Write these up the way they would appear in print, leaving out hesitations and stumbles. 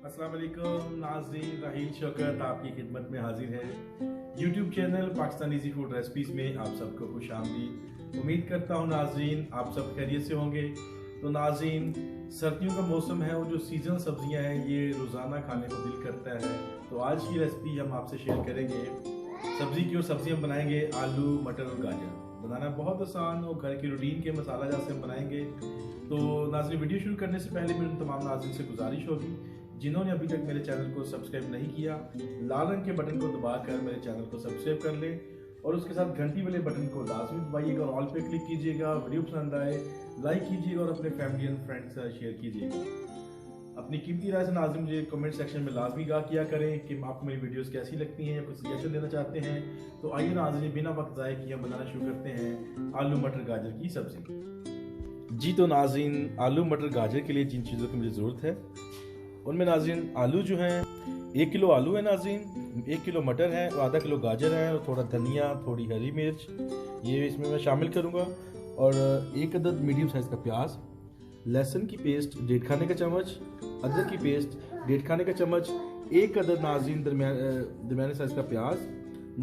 अस्सलाम वालेकुम नाज़रीन, राहील शौकत आपकी खिदमत में हाजिर है। YouTube channel Pakistan easy food recipes में आप सबको खुश आमदीद। उम्मीद करता हूँ नाज़रीन आप सब खैरियत से होंगे। तो नाज़रीन, सर्दियों का मौसम है और जो सीजनल सब्जियां हैं ये रोज़ाना खाने को दिल करता है। तो आज की रेसिपी हम आपसे शेयर करेंगे सब्जी की, और सब्जी हम बनाएंगे आलू मटर और गाजर। बनाना बहुत आसान और घर की रूटीन के मसाला जैसे हम बनाएंगे। तो नाज़रीन, वीडियो शुरू करने से पहले मेरे तमाम नाज़रीन से गुजारिश होगी, जिन्होंने अभी तक मेरे चैनल को सब्सक्राइब नहीं किया, लाल रंग के बटन को दबाकर मेरे चैनल को सब्सक्राइब कर लें और उसके साथ घंटी वाले बटन को लाजमी दबाइएगा और ऑल पे क्लिक कीजिएगा। वीडियो पसंद आए लाइक कीजिएगा और अपने फैमिली एंड फ्रेंड्स के साथ शेयर कीजिएगा। अपनी कीमती राय से नाज़रीन मुझे कमेंट सेक्शन में लाजमी आगाह किया करें कि आपको मेरी वीडियोस कैसी लगती हैं या कुछ सजेशन देना चाहते हैं। तो आइए नाज़रीन, बिना वक्त ज़ाय किए हम बनाना शुरू करते हैं आलू मटर गाजर की सब्ज़ी। जी तो नाज़रीन, आलू मटर गाजर के लिए जिन चीज़ों की मुझे ज़रूरत है उनमें नाज़रीन आलू जो हैं 1 किलो आलू है नाज़रीन, 1 किलो मटर है और आधा किलो गाजर है और थोड़ा धनिया, थोड़ी हरी मिर्च ये इसमें मैं शामिल करूँगा और 1 अदद मीडियम साइज़ का प्याज, लहसुन की पेस्ट 1.5 खाने का चम्मच, अदरक की पेस्ट 1.5 खाने का चम्मच, 1 अदद नाज़रीन दरमियाने साइज़ का प्याज,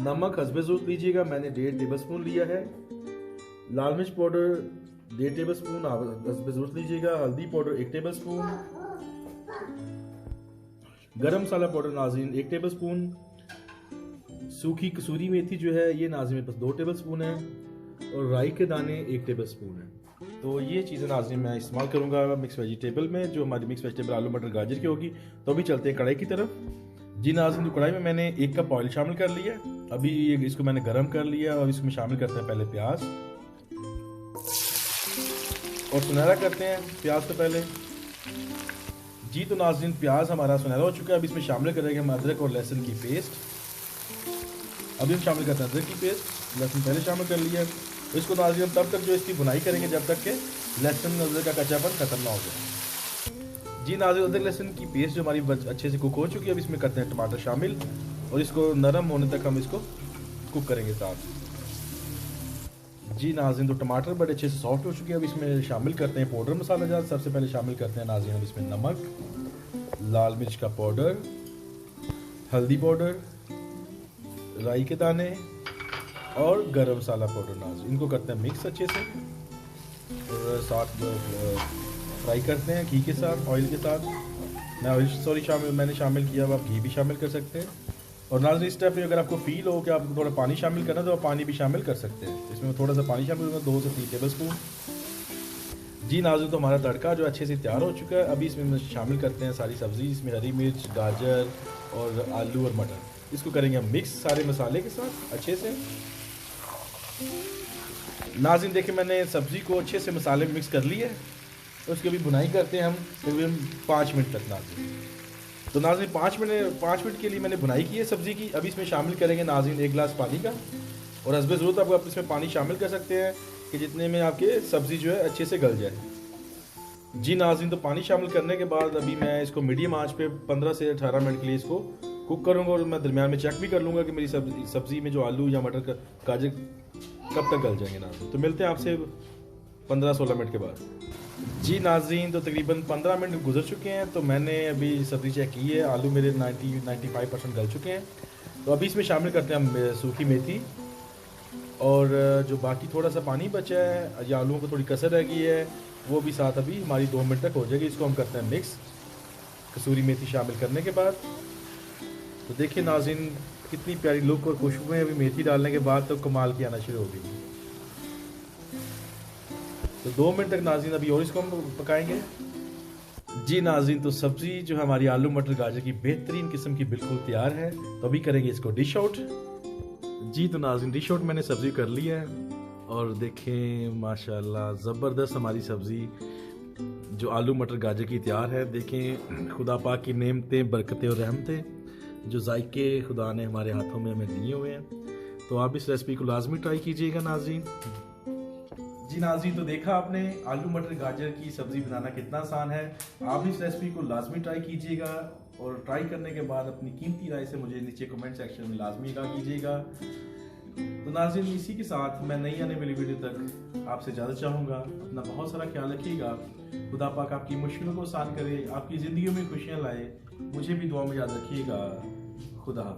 नमक हस्बे ज़रूरत लीजिएगा, मैंने 1.5 टेबल स्पून लिया है, लाल मिर्च पाउडर 1.5 टेबल स्पून हस्बे ज़रूरत लीजिएगा, हल्दी पाउडर 1 टेबल स्पून, गरम मसाला पाउडर नाज़रीन 1 टेबल स्पून, सूखी कसूरी मेथी जो है ये नाज़रीन मेरे पास 2 टेबल स्पून है और राई के दाने 1 टेबल स्पून है। तो ये चीज़ें नाज़रीन मैं इस्तेमाल करूँगा मिक्स वेजिटेबल में, जो हमारी मिक्स वेजिटेबल आलू मटर गाजर की होगी। तो अभी चलते हैं कढ़ाई की तरफ। जी नाज़रीन, कढ़ाई में मैंने 1 कप ऑयल शामिल कर लिया, अभी इसको मैंने गर्म कर लिया और इसमें शामिल करते हैं पहले प्याज और सुनहरा करते हैं प्याज से पहले। जी तो नाज़रीन, प्याज हमारा सुनहरा हो चुका है, अब इसमें शामिल करेंगे हम अदरक और लहसुन की पेस्ट। अभी हम शामिल करते हैं अदरक की पेस्ट, लहसुन पहले शामिल कर लिया। इसको नाज़रीन तब तक जो इसकी बुनाई करेंगे जब तक कि लहसुन अदरक का कच्चापन खत्म ना हो जाए। जी नाज़रीन, अदरक लहसुन की पेस्ट जो हमारी अच्छे से कुक हो चुकी है, अब इसमें करते हैं टमाटर शामिल और इसको नरम होने तक हम इसको कुक करेंगे साथ। जी नाज़रीन, तो टमाटर बड़े अच्छे से सॉफ्ट हो चुके हैं, अब इसमें शामिल करते हैं पाउडर मसाला जात। सबसे पहले शामिल करते हैं नाज़रीन हम इसमें नमक, लाल मिर्च का पाउडर, हल्दी पाउडर, राई के दाने और गरम मसाला पाउडर नाज़रीन। इनको करते हैं मिक्स अच्छे से और साथ फ्राई करते हैं घी के साथ, ऑयल के साथ। मैंने शामिल किया, अब आप घी भी शामिल कर सकते हैं। और नाज़रीन, इस स्टेप में अगर आपको फील हो कि आपको थोड़ा पानी शामिल करना है तो आप पानी भी शामिल कर सकते हैं। इसमें थोड़ा सा पानी शामिल करूँगा, 2 से 3 टेबल स्पून। जी नाज़रीन, तो हमारा तड़का जो अच्छे से तैयार हो चुका है, अभी इसमें शामिल करते हैं सारी सब्ज़ी, इसमें हरी मिर्च, गाजर और आलू और मटर। इसको करेंगे हम मिक्स सारे मसाले के साथ अच्छे से। नाज़रीन देखिए, मैंने सब्ज़ी को अच्छे से मसाले में मिक्स कर लिया है, तो उसकी अभी बुनाई करते हैं हम तकरीबन 5 मिनट तक नाज़रीन। तो नाज़रीन 5 मिनट के लिए मैंने बुनाई की है सब्ज़ी की। अभी इसमें शामिल करेंगे नाज़रीन 1 गिलास पानी का और हस्बे ज़रूरत आप इसमें पानी शामिल कर सकते हैं कि जितने में आपके सब्ज़ी जो है अच्छे से गल जाए। जी नाज़रीन, तो पानी शामिल करने के बाद अभी मैं इसको मीडियम आंच पे 15 से 18 मिनट के लिए इसको कुक करूँगा और मैं दरमियान में चेक भी कर लूँगा कि मेरी सब्ज़ी में जो आलू या मटर गाजर कब तक गल जाएंगे नाज़रीन। तो मिलते हैं आपसे 15-16 मिनट के बाद। जी नाज़रीन, तो तकरीबन 15 मिनट गुजर चुके हैं, तो मैंने अभी सब्ज़ी चेक की है, आलू मेरे 90-95% गल चुके हैं। तो अभी इसमें शामिल करते हैं हम सूखी मेथी और जो बाकी थोड़ा सा पानी बचा है या आलूओं को थोड़ी कसर रह गई है वो भी साथ अभी हमारी 2 मिनट तक हो जाएगी। इसको हम करते हैं मिक्स कसूरी मेथी शामिल करने के बाद। तो देखिए नाज़रीन, कितनी प्यारी लुक और खुशबू है अभी मेथी डालने के बाद, तो कमाल की आना शुरू हो गई। तो 2 मिनट तक नाज़रीन अभी और इसको हम पकाएंगे। जी नाज़रीन, तो सब्ज़ी जो हमारी आलू मटर गाजर की बेहतरीन किस्म की बिल्कुल तैयार है। तो अभी करेंगे इसको डिश आउट। जी तो नाज़रीन, डिश आउट मैंने सब्ज़ी कर ली है और देखें माशाल्लाह ज़बरदस्त हमारी सब्ज़ी जो आलू मटर गाजर की तैयार है। देखें खुदा पाक की नेमतें, बरकतें और रहमतें जो जायके खुदा ने हमारे हाथों में हमें दिए हुए हैं। तो आप इस रेसिपी को लाजमी ट्राई कीजिएगा नाज़रीन। जी नाज़रीन, तो देखा आपने आलू मटर गाजर की सब्ज़ी बनाना कितना आसान है। आप इस रेसिपी को लाजमी ट्राई कीजिएगा और ट्राई करने के बाद अपनी कीमती राय से मुझे नीचे कमेंट सेक्शन में लाजमी आगाह कीजिएगा। तो नाज़रीन, इसी के साथ मैं नई आने वाली वीडियो तक आपसे इजाज़त चाहूँगा। अपना बहुत सारा ख्याल रखिएगा। खुदा पाक आपकी मुश्किलों को आसान करे, आपकी ज़िंदगी में खुशियाँ लाए। मुझे भी दुआ में याद रखिएगा। खुदा हाफ़िज़।